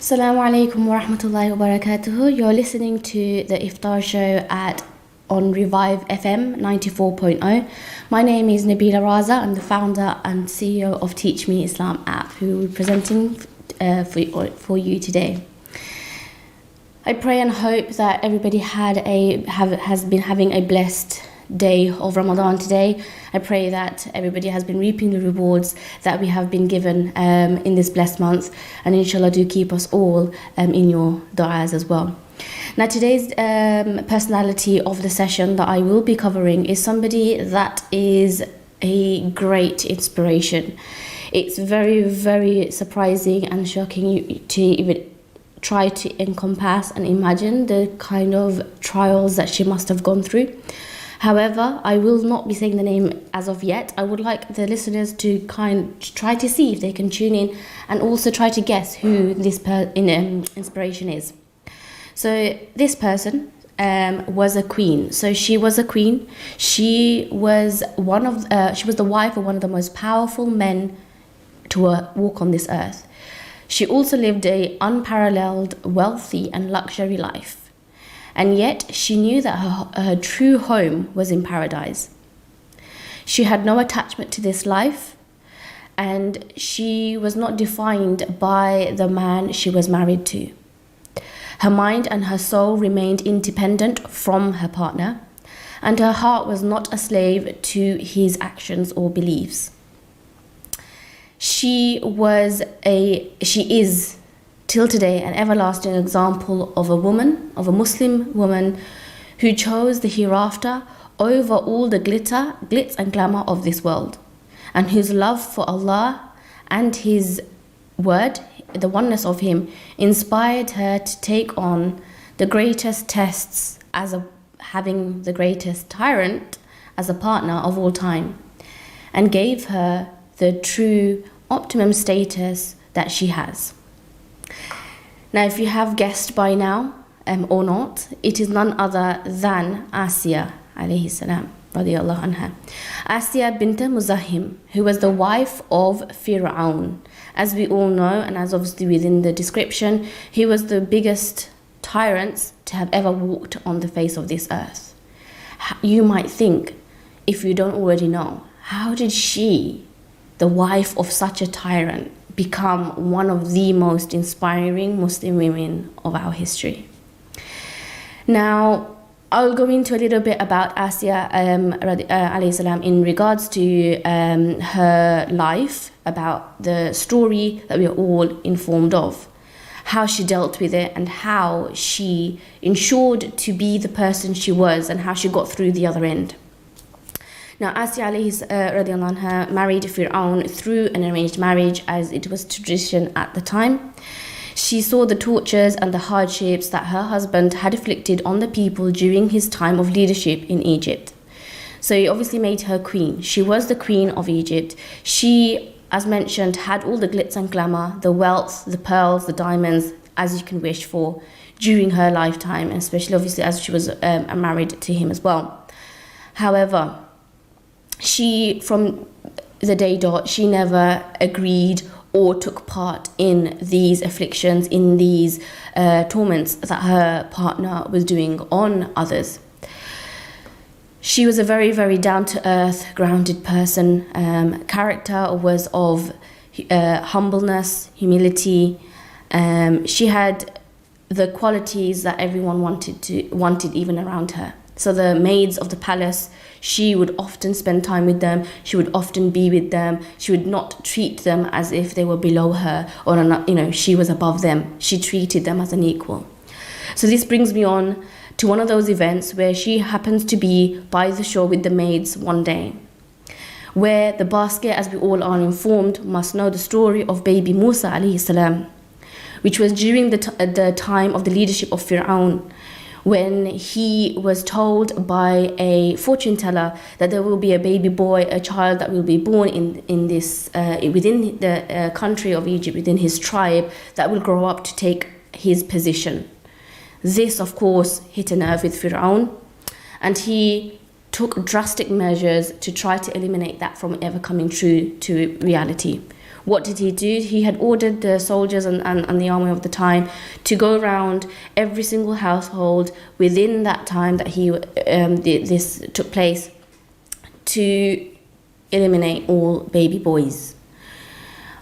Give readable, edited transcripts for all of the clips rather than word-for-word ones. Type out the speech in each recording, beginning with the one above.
Assalamu alaikum wa rahmatullahi wa barakatuhu. You're listening to the Iftar show on Revive FM 94.0. My name is Nabeela Raza. I'm the founder and CEO of Teach Me Islam app, who will be presenting for you today. I pray and hope that everybody has been having a blessed day of Ramadan today. I pray that everybody has been reaping the rewards that we have been given in this blessed month, and inshallah do keep us all in your du'as as well. Now today's personality of the session that I will be covering is somebody that is a great inspiration. It's very, very surprising and shocking to even try to encompass and imagine the kind of trials that she must have gone through. However, I will not be saying the name as of yet. I would like the listeners to try to see if they can tune in and also try to guess who this inspiration is. So this person was a queen. So she was a queen. She was the wife of one of the most powerful men to walk on this earth. She also lived an unparalleled, wealthy and luxury life. And yet she knew that her true home was in paradise. She had no attachment to this life, and she was not defined by the man she was married to. Her mind and her soul remained independent from her partner, and her heart was not a slave to his actions or beliefs. She is till today an everlasting example of a Muslim woman who chose the hereafter over all the glitz and glamour of this world, and whose love for Allah and His word, the oneness of Him, inspired her to take on the greatest tests having the greatest tyrant as a partner of all time, and gave her the true optimum status that she has. Now, if you have guessed by now or not, it is none other than Asiya alayhi salam radiyallahu anha. Asiya bint Muzahim, who was the wife of Fir'aun. As we all know, and as obviously within the description, he was the biggest tyrant to have ever walked on the face of this earth. You might think, if you don't already know, how did she, the wife of such a tyrant, become one of the most inspiring Muslim women of our history? Now, I'll go into a little bit about Asiya alayhi salam in regards to her life, about the story that we are all informed of, how she dealt with it, and how she ensured to be the person she was, and how she got through the other end. Now, Asiya radiallahu anha married Fir'aun through an arranged marriage, as it was tradition at the time. She saw the tortures and the hardships that her husband had inflicted on the people during his time of leadership in Egypt. So he obviously made her queen. She was the queen of Egypt. She, as mentioned, had all the glitz and glamour, the wealth, the pearls, the diamonds, as you can wish for, during her lifetime, especially obviously as she was married to him as well. However, she, from the day dot, she never agreed or took part in these afflictions, in these torments that her partner was doing on others. She was a very, very down-to-earth, grounded person. Character was of humbleness, humility. She had the qualities that everyone wanted even around her. So the maids of the palace, she would often spend time with them. She would often be with them. She would not treat them as if they were below her or she was above them. She treated them as an equal. So this brings me on to one of those events where she happens to be by the shore with the maids one day, where the basket, as we all are informed, must know the story of baby Musa alayhi salam, which was during the time of the leadership of Fir'aun, when he was told by a fortune teller that there will be a baby boy, a child that will be born in this within the country of Egypt, within his tribe, that will grow up to take his position. This, of course, hit a nerve with Fir'aun, and he took drastic measures to try to eliminate that from ever coming true to reality. What did he do? He had ordered the soldiers and the army of the time to go around every single household within that time that this took place, to eliminate all baby boys,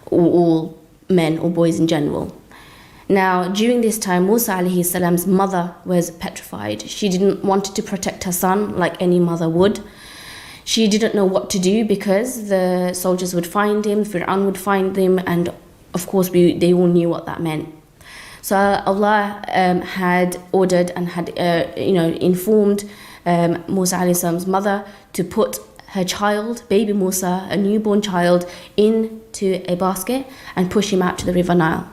or all men or boys in general. Now, during this time, Musa alayhi salam's mother was petrified. She didn't want to protect her son like any mother would. She didn't know what to do because the soldiers would find him, Fir'aun would find them, and of course they all knew what that meant. So Allah had ordered and had informed Musa alayhi salam's mother to put her child, baby Musa, a newborn child, into a basket and push him out to the River Nile.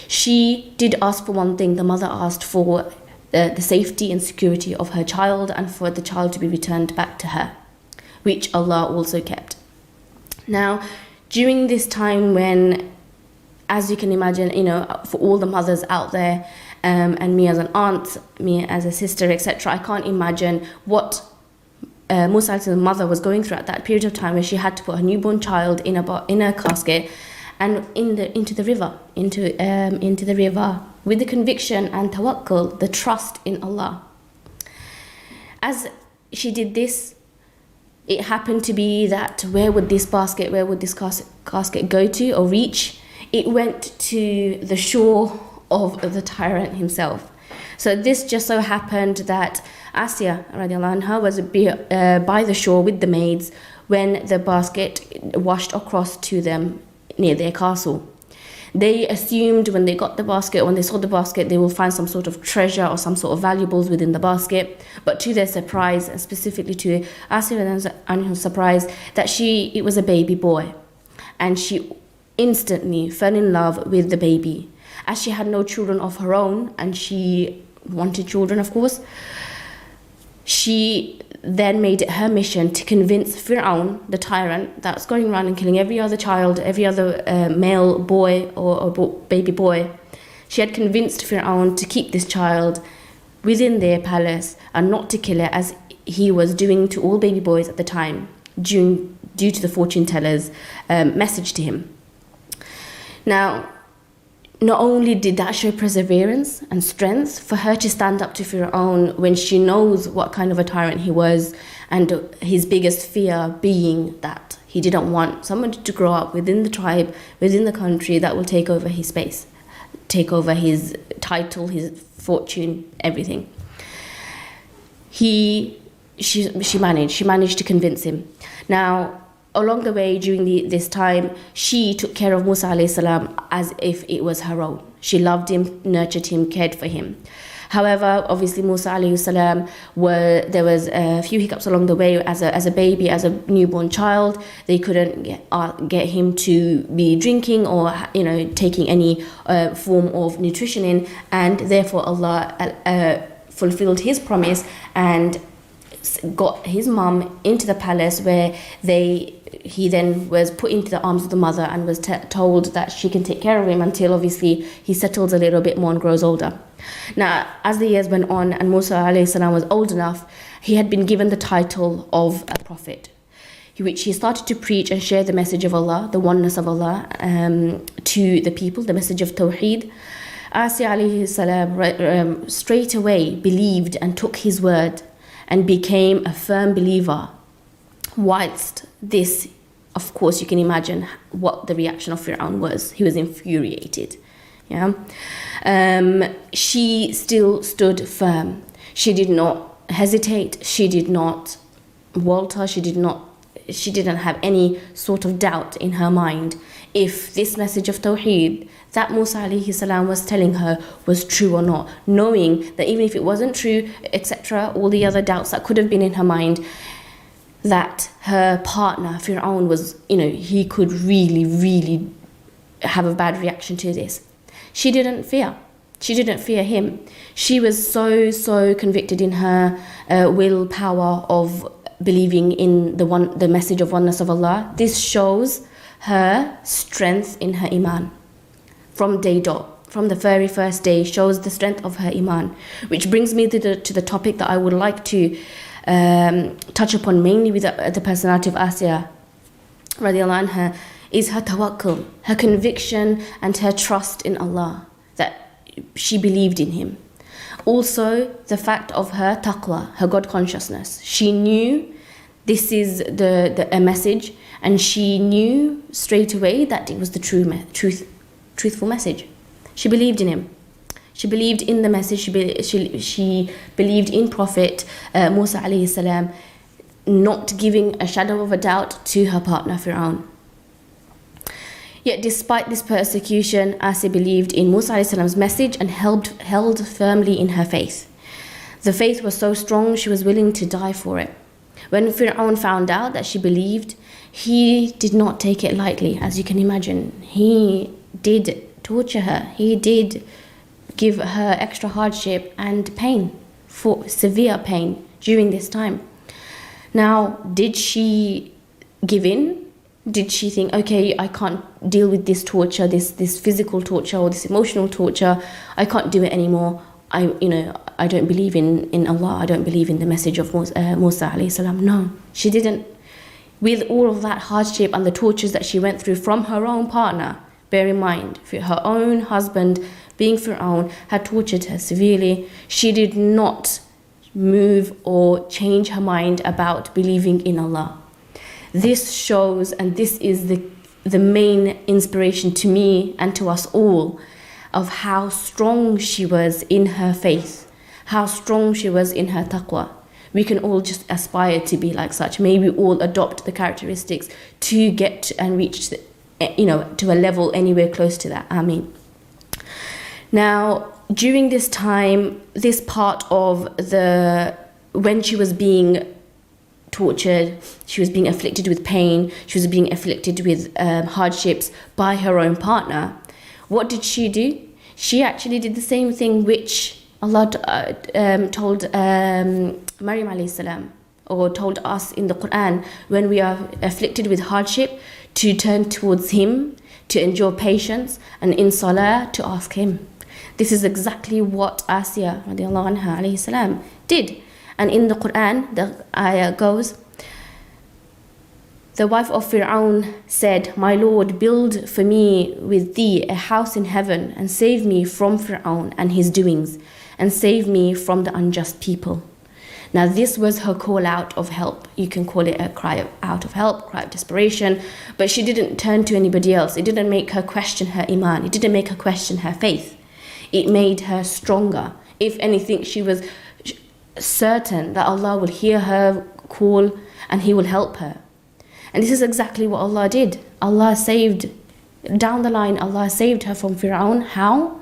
She did ask for one thing. The mother asked for the safety and security of her child and for the child to be returned back to her, which Allah also kept. Now, during this time when, as you can imagine, for all the mothers out there, and me as an aunt, me as a sister, etc., I can't imagine what Musa's mother was going through at that period of time, where she had to put her newborn child in a casket and into the river with the conviction and tawakkul, the trust in Allah. As she did this, it happened to be that where would this casket go to or reach? It went to the shore of the tyrant himself. So this just so happened that Asya radiallahu anha was by the shore with the maids when the basket washed across to them near their castle. They assumed when they got the basket, when they saw the basket, they will find some sort of treasure or some sort of valuables within the basket. But to their surprise, and specifically to Asya and surprise, that it was a baby boy. And she instantly fell in love with the baby. As she had no children of her own, and she wanted children, of course, she then made it her mission to convince Fir'aun, the tyrant that's going around and killing every other child, every other male boy or baby boy. She had convinced Fir'aun to keep this child within their palace and not to kill it, as he was doing to all baby boys at the time, due to the fortune teller's message to him. Now, not only did that show perseverance and strength for her to stand up to Fir'aun when she knows what kind of a tyrant he was, and his biggest fear being that he didn't want somebody to grow up within the tribe, within the country, that will take over his space, take over his title, his fortune, everything. She managed to convince him. Now, along the way, during this time, she took care of Musa alayhi salam as if it was her own. She loved him, nurtured him, cared for him. However, obviously Musa alayhi salam, there was a few hiccups along the way. As a baby, as a newborn child, they couldn't get him to be drinking or taking any form of nutrition in, and therefore Allah fulfilled His promise and got his mum into the palace, where he then was put into the arms of the mother and was told that she can take care of him until obviously he settles a little bit more and grows older. Now, as the years went on and Musa alayhi salam was old enough, he had been given the title of a prophet, which he started to preach and share the message of Allah, the oneness of Allah, to the people, the message of Tawheed. Asya alayhi salam straight away believed and took his word and became a firm believer. Whilst this, of course, you can imagine what the reaction of Fir'aun was. He was infuriated. She still stood firm. She did not hesitate. She did not falter. She didn't have any sort of doubt in her mind if this message of Tawheed that Musa alayhi salam was telling her was true or not, knowing that even if it wasn't true, etc., all the other doubts that could have been in her mind, that her partner, Fir'aun, was, he could really, really have a bad reaction to this. She didn't fear. She didn't fear him. She was so convicted in her willpower of believing in the message of oneness of Allah. This shows her strength in her iman. From day dot, from the very first day, shows the strength of her iman. Which brings me to the topic that I would like to touch upon mainly with the personality of Asiya radiallahu anha is her tawakkul, her conviction and her trust in Allah, that she believed in Him. Also, the fact of her taqwa, her God consciousness. She knew this is a message, and she knew straight away that it was the truthful message. She believed in Him. She believed in the message. She believed in Prophet Musa alayhi salam, not giving a shadow of a doubt to her partner Fir'aun. Yet despite this persecution, Asiya believed in Musa alayhi salam's message and held firmly in her faith. The faith was so strong she was willing to die for it. When Fir'aun found out that she believed, he did not take it lightly, as you can imagine. He did torture her. He did give her extra hardship and pain, for severe pain during this time. Now, did she give in? Did she think, okay, I can't deal with this torture, this physical torture or this emotional torture, I can't do it anymore. I don't believe in Allah, I don't believe in the message of Musa alayhi salam. No, she didn't. With all of that hardship and the tortures that she went through from her own partner, bear in mind, her own husband, being Fir'aun, had tortured her severely, she did not move or change her mind about believing in Allah. This shows, and this is the main inspiration to me and to us all, of how strong she was in her faith, how strong she was in her taqwa. We can all just aspire to be like such. May we all adopt the characteristics to get and reach, to a level anywhere close to that. Ameen. Now, during this time, this part of when she was being tortured, she was being afflicted with pain, she was being afflicted with hardships by her own partner, what did she do? She actually did the same thing which Allah told Maryam alayhi salam, or told us in the Quran, when we are afflicted with hardship, to turn towards Him, to endure patience, and in salah to ask Him. This is exactly what Asiya radiallahu anha alayhi salam did. And in the Quran, the ayah goes, the wife of Fir'aun said, "My Lord, build for me with thee a house in heaven and save me from Fir'aun and his doings and save me from the unjust people." Now this was her call out of help. You can call it a cry out of help, cry of desperation, but she didn't turn to anybody else. It didn't make her question her iman. It didn't make her question her faith. It made her stronger. If anything, she was certain that Allah will hear her call and He will help her. And this is exactly what Allah did. Allah saved, down the line, Allah saved her from Fir'aun. How?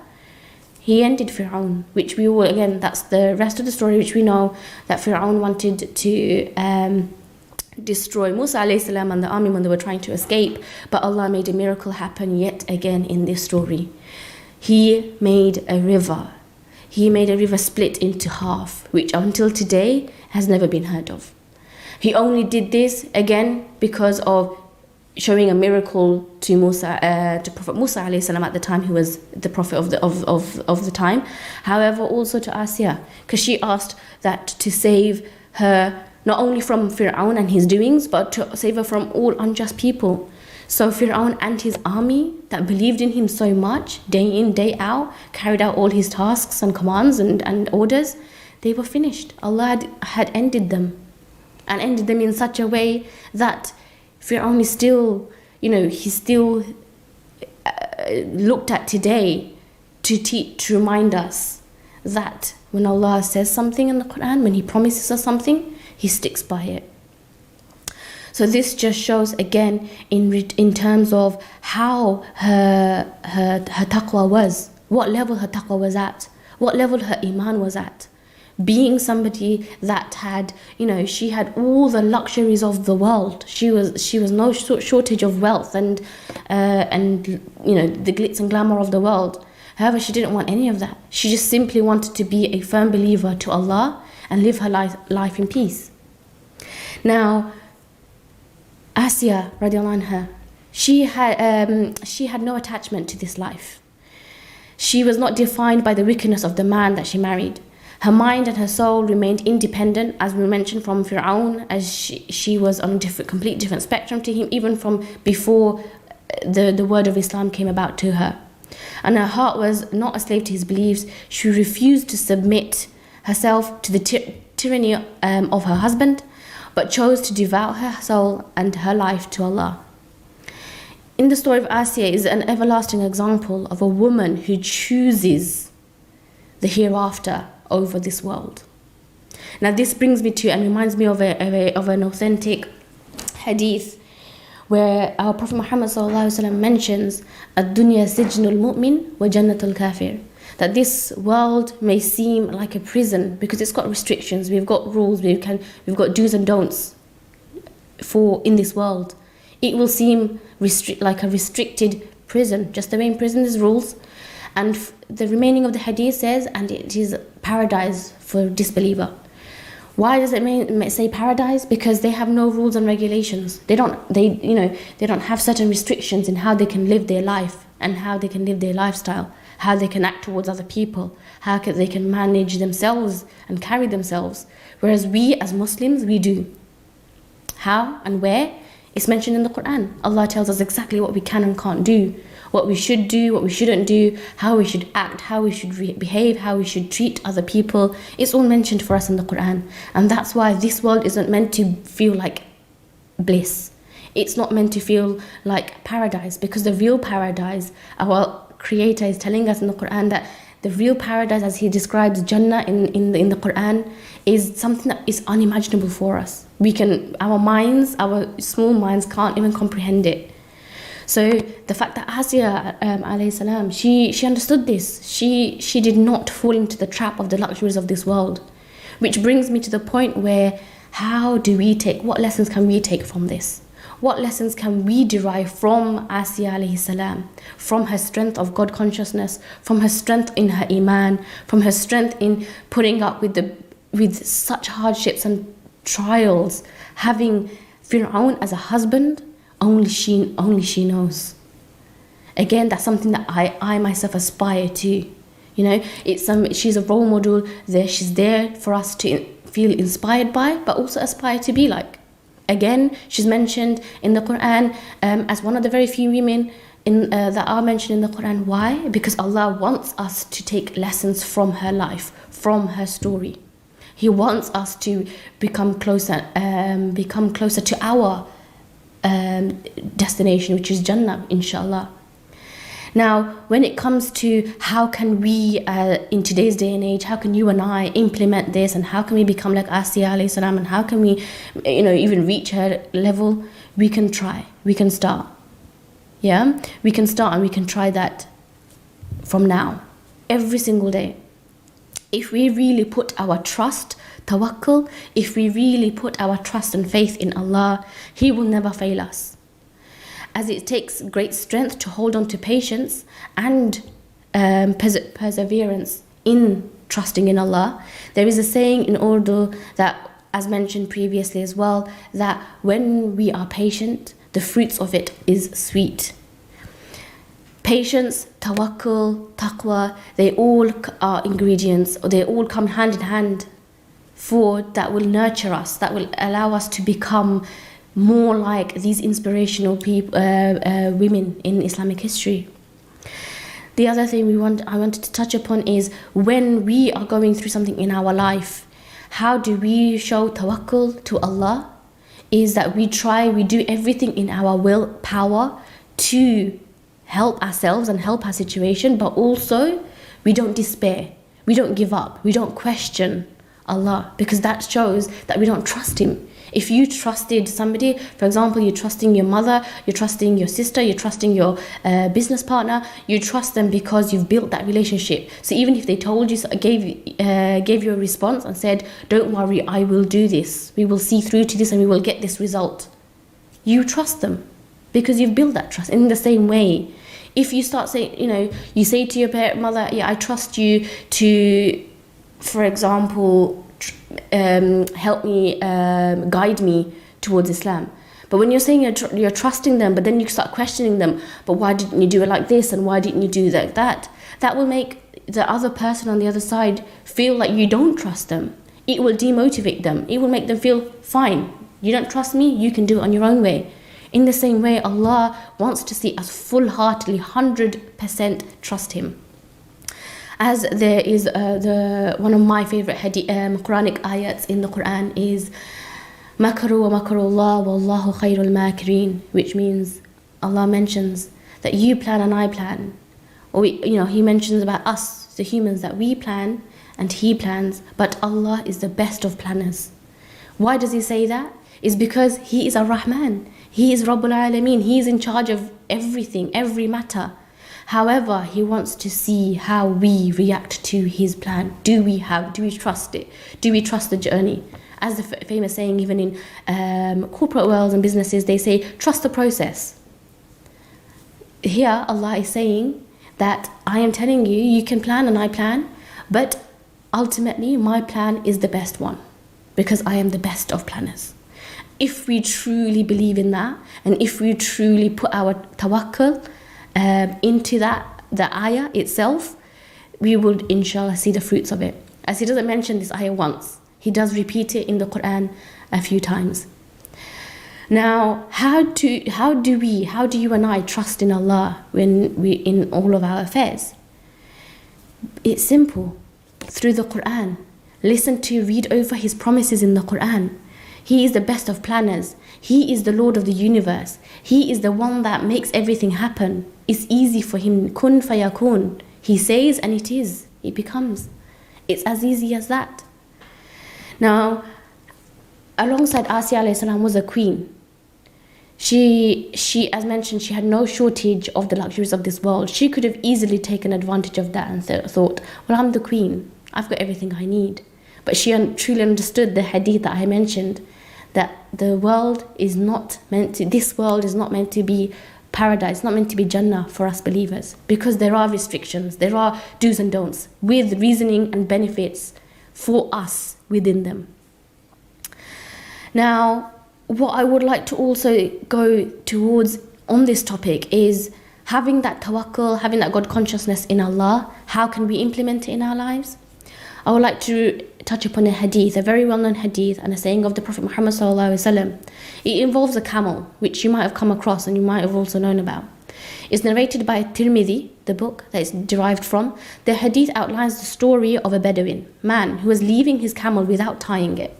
He ended Fir'aun, which we all, again, that's the rest of the story, which we know, that Fir'aun wanted to destroy Musa alayhi salam and the army when they were trying to escape, but Allah made a miracle happen yet again in this story. He made a river. He made a river split into half, which until today has never been heard of. He only did this, again, because of showing a miracle to Prophet Musa alayhi salam at the time, who was the prophet of the time. However, also to Asiya, because she asked that to save her not only from Fir'aun and his doings, but to save her from all unjust people. So Fir'aun and his army that believed in him so much, day in, day out, carried out all his tasks and commands and orders, they were finished. Allah had ended them, and ended them in such a way that Fir'aun is still, he's still looked at today to remind us that when Allah says something in the Quran, when He promises us something, He sticks by it. So this just shows, again, in terms of how her taqwa was, what level her taqwa was at, what level her iman was at. Being somebody that had, she had all the luxuries of the world. She was no shortage of wealth and the glitz and glamour of the world. However, she didn't want any of that. She just simply wanted to be a firm believer to Allah and live her life in peace. Now, Asiya radiallahu anha, she had no attachment to this life. She was not defined by the wickedness of the man that she married. Her mind and her soul remained independent, as we mentioned, from Fir'aun, as she was on a complete different spectrum to him, even from before the word of Islam came about to her. And her heart was not a slave to his beliefs. She refused to submit herself to the tyranny of her husband, but chose to devote her soul and her life to Allah. In the story of Asiya is an everlasting example of a woman who chooses the hereafter over this world. Now this brings me to and reminds me of an authentic hadith where our Prophet Muhammad ﷺ mentions ad-dunya sijnul mu'min wa jannatul kafir, that this world may seem like a prison because it's got restrictions, we've got rules, we've got do's and don'ts in this world. It will seem like a restricted prison, just the way in prison there's rules. And the remaining of the hadith says, and it is paradise for disbeliever. Why does it say paradise? Because they have no rules and regulations. They don't have certain restrictions in how they can live their life and how they can live their lifestyle, how they can act towards other people, how they can manage themselves and carry themselves. Whereas we as Muslims, we do. How and where? It's mentioned in the Quran. Allah tells us exactly what we can and can't do, what we should do, what we shouldn't do, how we should act, how we should behave, how we should treat other people. It's all mentioned for us in the Quran. And that's why this world isn't meant to feel like bliss. It's not meant to feel like paradise, because the real paradise, our Creator is telling us in the Quran that the real paradise, as He describes Jannah in the Quran, is something that is unimaginable for us. Our small minds can't even comprehend it. So the fact that Asiya alayhi salam, she understood this. She did not fall into the trap of the luxuries of this world. Which brings me to the point where what lessons can we take from this? What lessons can we derive from Asiya alayhi salam, from her strength of God consciousness, from her strength in her iman, from her strength in putting up with such hardships and trials, having Fir'aun as a husband? Only she knows. Again, that's something that I myself aspire to. She's a role model there. She's there for us to feel inspired by, but also aspire to be like. Again, she's mentioned in the Quran as one of the very few women that are mentioned in the Quran. Why? Because Allah wants us to take lessons from her life, from her story. He wants us to become closer to our destination, which is Jannah, inshallah. Now, when it comes to how can we, in today's day and age, how can you and I implement this, and how can we become like Asiya alayhi salam, and how can we, even reach her level? We can try. We can start. Yeah, we can start, and we can try that from now, every single day. If we really put our trust, tawakkul, if we really put our trust and faith in Allah, He will never fail us. As it takes great strength to hold on to patience and perseverance in trusting in Allah. There is a saying in Urdu that, as mentioned previously as well, that when we are patient, the fruits of it is sweet. Patience, tawakkul, taqwa, they all are ingredients, or they all come hand in hand that will nurture us, that will allow us to become more like these inspirational women in Islamic history. The other thing I wanted to touch upon is when we are going through something in our life, how do we show tawakkul to Allah? Is that we do everything in our willpower to help ourselves and help our situation, but also we don't despair, we don't give up, we don't question Allah, because that shows that we don't trust Him. If you trusted somebody, for example, you're trusting your mother, you're trusting your sister, you're trusting your business partner, you trust them because you've built that relationship. So even if they told you, gave you a response and said, don't worry, I will do this, we will see through to this and we will get this result, you trust them because you've built that trust. In the same way, if you start saying, you say to your mother, yeah, I trust you to, for example, help me, guide me towards Islam. But when you're saying you're trusting them, but then you start questioning them, but why didn't you do it like this and why didn't you do that will make the other person on the other side feel like you don't trust them. It will demotivate them. It will make them feel, fine, you don't trust me, you can do it on your own way. In the same way, Allah wants to see us full-heartedly, 100% trust Him. As there is one of my favorite Quranic ayats in the Quran is Makaru wa makarullah wallahu khairul makirin, which means Allah mentions that you plan and I plan. Or He mentions about us, the humans, that we plan and He plans, but Allah is the best of planners. Why does He say that? It's because He is Ar-Rahman. He is Rabbul Alameen. He is in charge of everything, every matter. However, He wants to see how we react to His plan. Do we trust it? Do we trust the journey? As the famous saying, even in corporate worlds and businesses, they say, trust the process. Here, Allah is saying that I am telling you, you can plan and I plan, but ultimately my plan is the best one because I am the best of planners. If we truly believe in that, and if we truly put our tawakkul into that, the ayah itself, we would inshallah see the fruits of it. As He doesn't mention this ayah once, He does repeat it in the Quran a few times. Now, how do you and I trust in Allah when we in all of our affairs? It's simple. Through the Quran. Read over His promises in the Quran. He is the best of planners. He is the Lord of the universe. He is the one that makes everything happen. It's easy for Him. Kun fayakun. He says and it is. It becomes. It's as easy as that. Now, alongside Asya alayhi salam was a queen. She, as mentioned, she had no shortage of the luxuries of this world. She could have easily taken advantage of that and thought, well, I'm the queen. I've got everything I need. But she truly understood the hadith that I mentioned, that this world is not meant to be paradise, it's not meant to be Jannah for us believers, because there are restrictions, there are do's and don'ts, with reasoning and benefits for us within them. Now, what I would like to also go towards on this topic is having that tawakkul, having that God consciousness in Allah. How can we implement it in our lives? I would like to touch upon a hadith, a very well-known hadith, and a saying of the Prophet Muhammad ﷺ. It involves a camel, which you might have come across and you might have also known about. It's narrated by Tirmidhi, the book that it's derived from. The hadith outlines the story of a Bedouin man who was leaving his camel without tying it.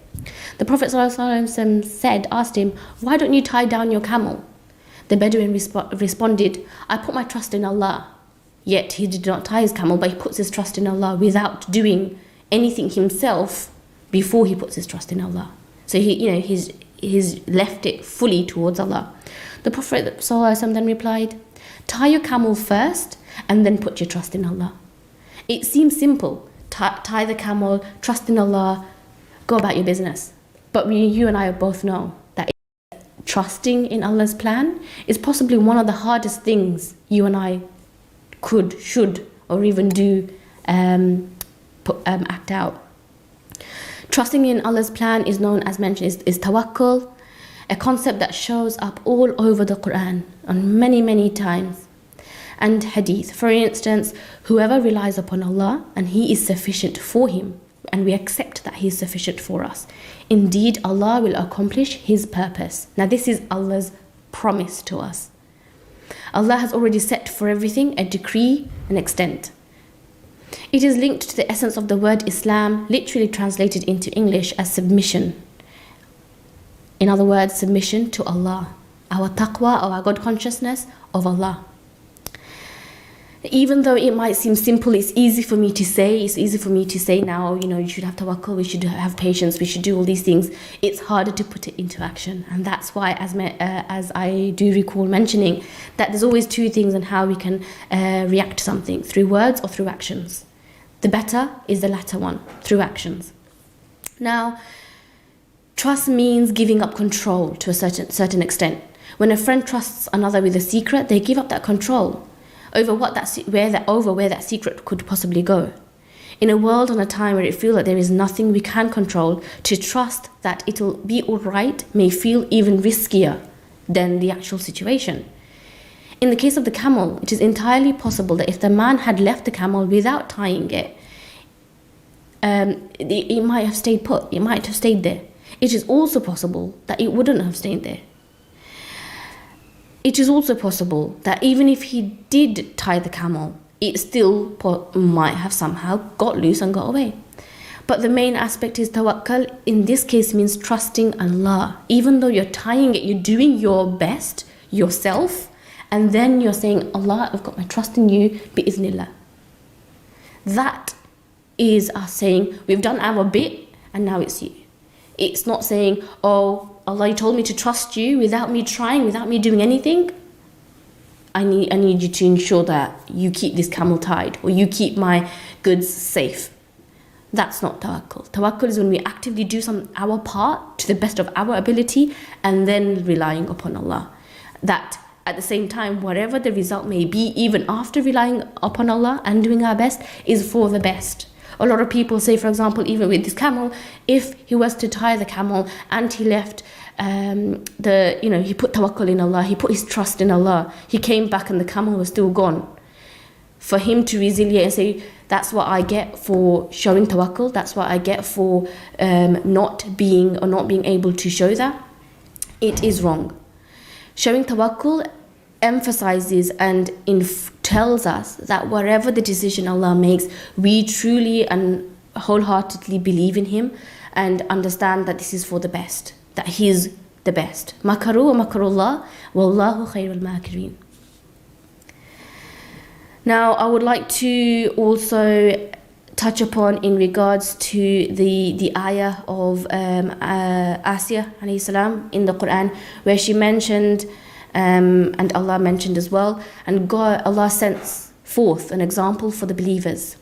The Prophet ﷺ asked him, "Why don't you tie down your camel?" The Bedouin responded, "I put my trust in Allah." Yet he did not tie his camel, but he puts his trust in Allah without doing anything himself before he puts his trust in Allah. So he's left it fully towards Allah. The Prophet ﷺ then replied, "Tie your camel first and then put your trust in Allah." It seems simple. Tie the camel, trust in Allah, go about your business. But you and I both know that trusting in Allah's plan is possibly one of the hardest things you and I could, should, or even do act out. Trusting in Allah's plan is known, as mentioned, is tawakkul, a concept that shows up all over the Quran on many times, and hadith. For instance, whoever relies upon Allah and He is sufficient for him, and we accept that He is sufficient for us, indeed Allah will accomplish His purpose. Now this is Allah's promise to us. Allah has already set for everything a decree and extent. It is linked to the essence of the word Islam, literally translated into English as submission. In other words, submission to Allah, our taqwa, or our God consciousness of Allah. Even though it might seem simple, it's easy for me to say now, you should have tawakkul, we should have patience, we should do all these things. It's harder to put it into action. And that's why, as I do recall mentioning, that there's always two things on how we can react to something, through words or through actions. The better is the latter one, through actions. Now, trust means giving up control to a certain extent. When a friend trusts another with a secret, they give up that control over where that secret could possibly go. In a world and a time where it feels like there is nothing we can control, to trust that it'll be all right may feel even riskier than the actual situation. In the case of the camel, it is entirely possible that if the man had left the camel without tying it, it might have stayed put, it might have stayed there. It is also possible that it wouldn't have stayed there. It is also possible that even if he did tie the camel, it still might have somehow got loose and got away. But the main aspect is tawakkul. In this case means trusting Allah. Even though you're tying it, you're doing your best yourself, and then you're saying, Allah, I've got my trust in you, bi'ithnillah. That is us saying, we've done our bit, and now it's you. It's not saying, oh, Allah, you told me to trust you without me trying, without me doing anything. I need you to ensure that you keep this camel tied, or you keep my goods safe. That's not tawakkul. Tawakkul is when we actively do our part to the best of our ability, and then relying upon Allah. That at the same time, whatever the result may be, even after relying upon Allah and doing our best, is for the best. A lot of people say, for example, even with this camel, if he was to tie the camel and he left he put tawakkul in Allah, he put his trust in Allah, he came back and the camel was still gone. For him to resiliate and say, that's what I get for showing tawakkul, that's what I get for not being able to show that, it is wrong. Showing tawakkul emphasizes and tells us that whatever the decision Allah makes, we truly and wholeheartedly believe in Him and understand that this is for the best, that He is the best. Makaru wa makarullah, wallahu khairul makirin. Now, I would like to also touch upon in regards to the ayah of Asiyah alayhi salam in the Quran, where she mentioned, and Allah mentioned as well, and Allah sent forth an example for the believers.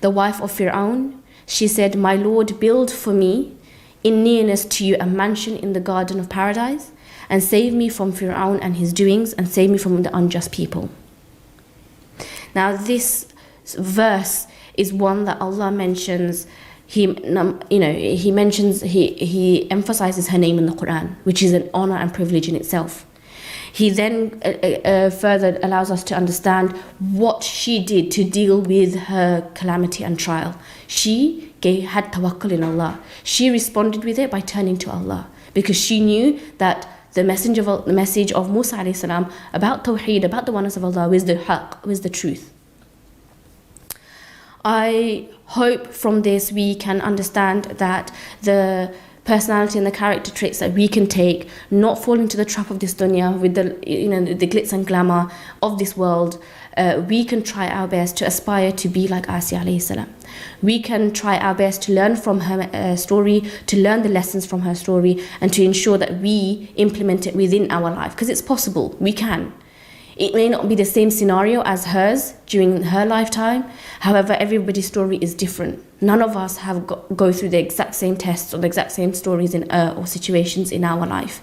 The wife of Fir'aun, she said, my Lord, build for me in nearness to you a mansion in the garden of paradise, and save me from Fir'aun and his doings, and save me from the unjust people. Now this verse is one that Allah mentions. He emphasizes her name in the Quran, which is an honor and privilege in itself. He then further allows us to understand what she did to deal with her calamity and trial. She had tawakkul in Allah. She responded with it by turning to Allah, because she knew that the message of Musa alayhi salam about tawheed, about the oneness of Allah, was the haqq, was the truth. I hope from this we can understand that the personality and the character traits that we can take, not fall into the trap of this dunya with the glitz and glamour of this world. We can try our best to aspire to be like Asiyah alayhi salam. We can try our best to learn from her story, to learn the lessons from her story, and to ensure that we implement it within our life, because it's possible, we can. It may not be the same scenario as hers during her lifetime. However, everybody's story is different. None of us have go through the exact same tests or the exact same stories or situations in our life.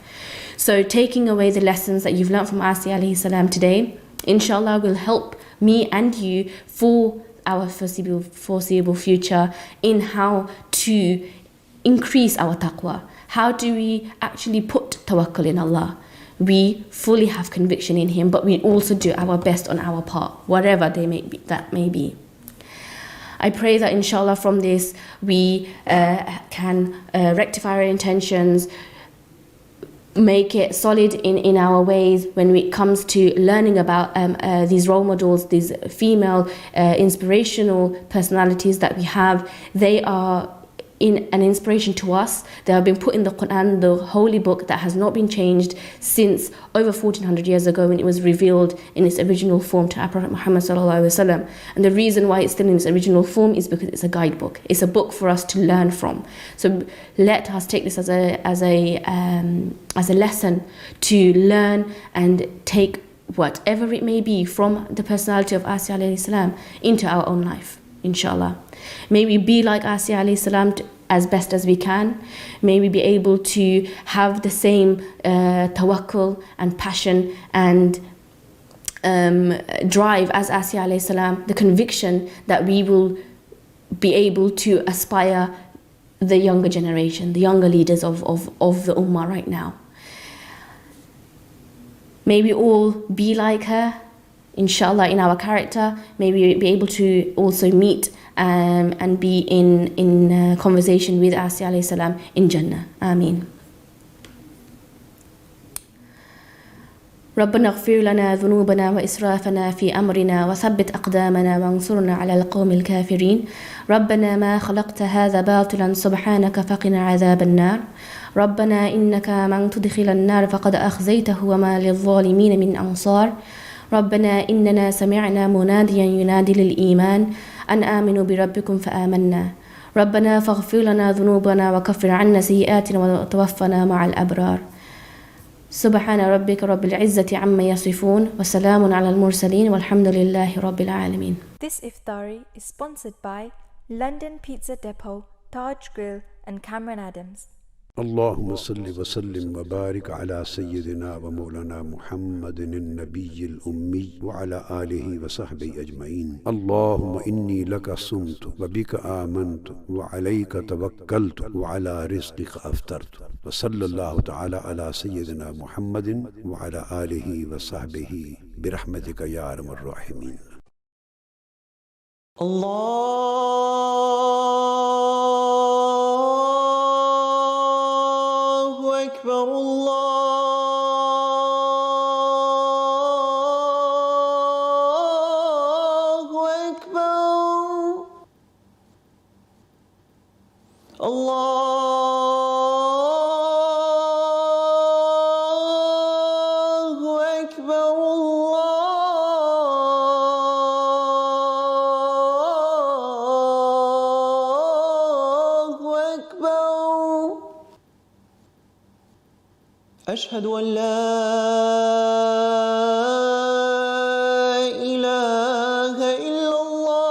So taking away the lessons that you've learned from Asiyah alayhi salam today, inshallah, will help me and you for our foreseeable future in how to increase our taqwa. How do we actually put tawakkul in Allah? We fully have conviction in Him, but we also do our best on our part, whatever that may be. I pray that inshallah from this we can rectify our intentions, make it solid in our ways when it comes to learning about these role models, these female inspirational personalities that we have. They are an inspiration to us. They have been put in the Quran, the holy book that has not been changed since over 1400 years ago, when it was revealed in its original form to our Prophet Muhammad sallallahu alaihi wasallam. And the reason why it's still in its original form is because it's a guidebook. It's a book for us to learn from. So let us take this as a lesson to learn and take whatever it may be from the personality of Asiyah alayhi salam into our own life, inshallah. May we be like Asiyah alayhi salam as best as we can. May we be able to have the same tawakkul and passion and drive as Asiyah alayhi salam, the conviction that we will be able to aspire the younger generation, the younger leaders of the ummah right now. May we all be like her, inshallah, in our character. May we be able to also meet and be in conversation with Asya alayhi salam in Jannah. Ameen. ربنا اغفر لنا ذنوبنا وإسرافنا في أمرنا وثبت أقدامنا وانصرنا على القوم الكافرين. ربنا ما خلقت هذا باطلا سبحانك فقنا عذاب النار. ربنا إنك من تدخل النار فقد أخزيته وما للظالمين من أنصار. ربنا إننا سمعنا مناديا ينادي للإيمان أن آمنوا بربكم فآمنا. ربنا فاغفر لنا ذنوبنا وكفر عنا سيئاتنا وتوفنا مع الأبرار. سبحان ربك رب العزة عما يصفون وسلام على المرسلين والحمد لله رب العالمين. This iftari is sponsored by London Pizza Depot, Taj Grill and Cameron Adams. اللهم صل وسلم وبارك على سيدنا ومولانا محمد النبي الأمي وعلى آله وصحبه أجمعين. اللهم إني لك صمت وبك آمنت وعليك توكلت وعلى رزقك أفطرت. وصلى الله تعالى على سيدنا محمد وعلى آله وصحبه برحمتك يا أرحم الراحمين. الله أكبر الله أكبر الله أكبر الله أكبر. أشهد أن لا إله إلا الله.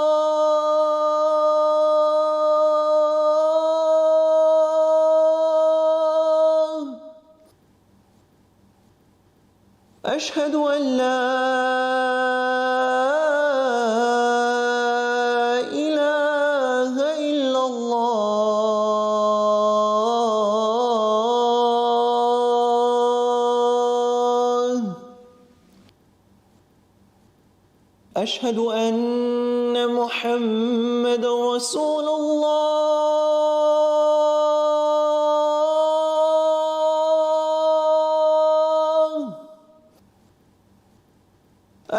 أشهد أن لا إله إلا الله. أشهد أن محمد رسول الله.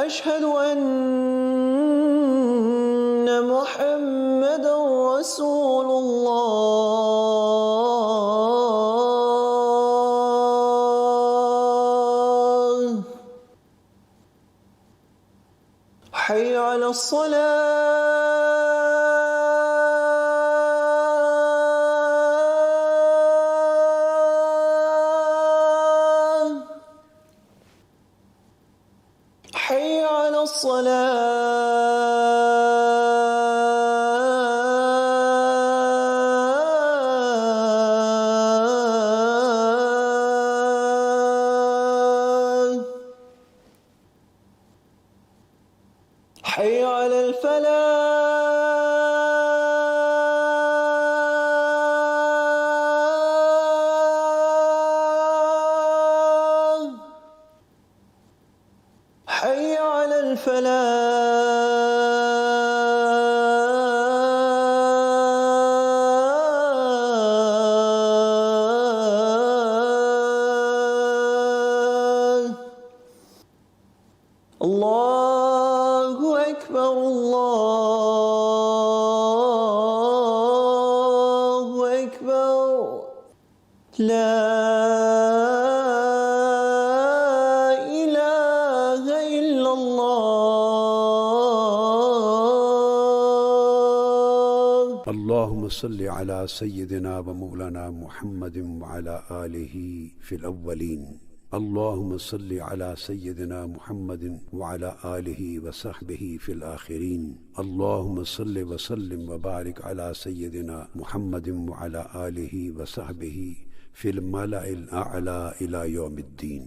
أشهد أن محمد رسول الله. حي على الصلاة. حي على الصلاة. حي على الفلاح. حي على الفلاح. الله أكبر الله أكبر. لا إله إلا الله. اللهم صل على سيدنا ومولانا محمد وعلى آله في الأولين. اللهم صل على سيدنا محمد وعلى آله وصحبه في الآخرين. اللهم صل وسلم وبارك على سيدنا محمد وعلى آله وصحبه في الملأ الأعلى إلى يوم الدين.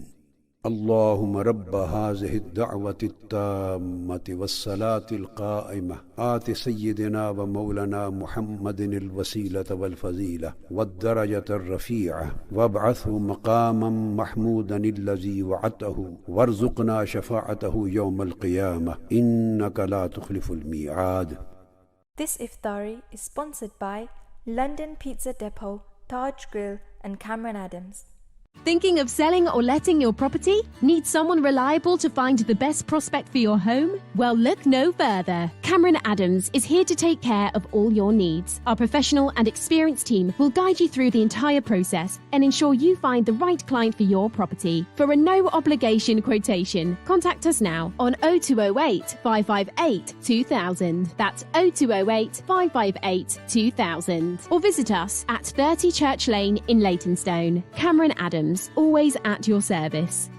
اللهم رب هذه الدعوة التامة والصلاة القائمة آت سيدنا ومولانا محمد الوسيلة والفضيلة والدرجة الرفيعة وابعثه مقاما محمودا الذي وعدته وارزقنا شفاعته يوم القيامة إنك لا تخلف الميعاد. This Iftari is sponsored by London Pizza Depot, Taj Grill and Cameron Adams. Thinking of selling or letting your property? Need someone reliable to find the best prospect for your home? Well, look no further. Cameron Adams is here to take care of all your needs. Our professional and experienced team will guide you through the entire process and ensure you find the right client for your property. For a no-obligation quotation, contact us now on 0208 558 2000. That's 0208 558 2000. Or visit us at 30 Church Lane in Leytonstone. Cameron Adams, always at your service.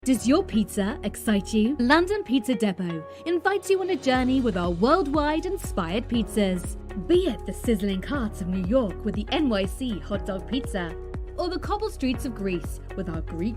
Does your pizza excite you? London Pizza Depot invites you on a journey with our worldwide inspired pizzas. Be it the sizzling hearts of New York with the NYC hot dog pizza, or the cobble streets of Greece with our Greek